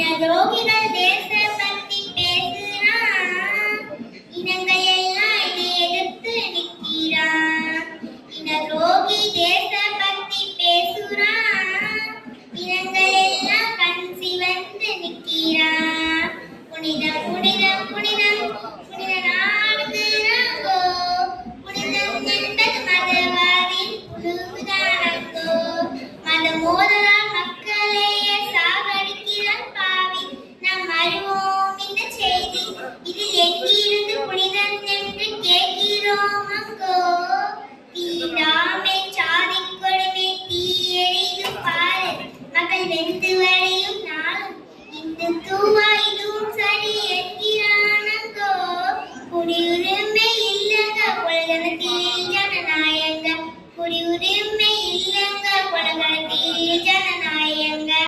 துரோகிகள் தேச பக்தி பேசுறான், இனங்கள் எல்லாம் இதை எதிர்த்து நிற்கிறான். துரோகி தேச பக்தி பேசுறான், இனங்கள் எல்லாம் கண் சிவந்து நிற்கிறான். புனிதம் புனிதம் புனிதம் புனித நாடுகிறாங்கோ, புனிதம் என்பது மதவாதின் புழுவுதானங்கோ. மத மோதலால் மக்களையே சாகடிக்கிறான் பாவி. நாம் அறிவோம் இந்த செய்தி, இது எங்கிருந்து புனிதம் என்று கேட்கிறோம் அங்கோ. தீண்டாமை சாதி கொடுமை தீயெறியும் பாரு, மக்கள் வெந்து வழியும் நாளும் இந்துத்துவ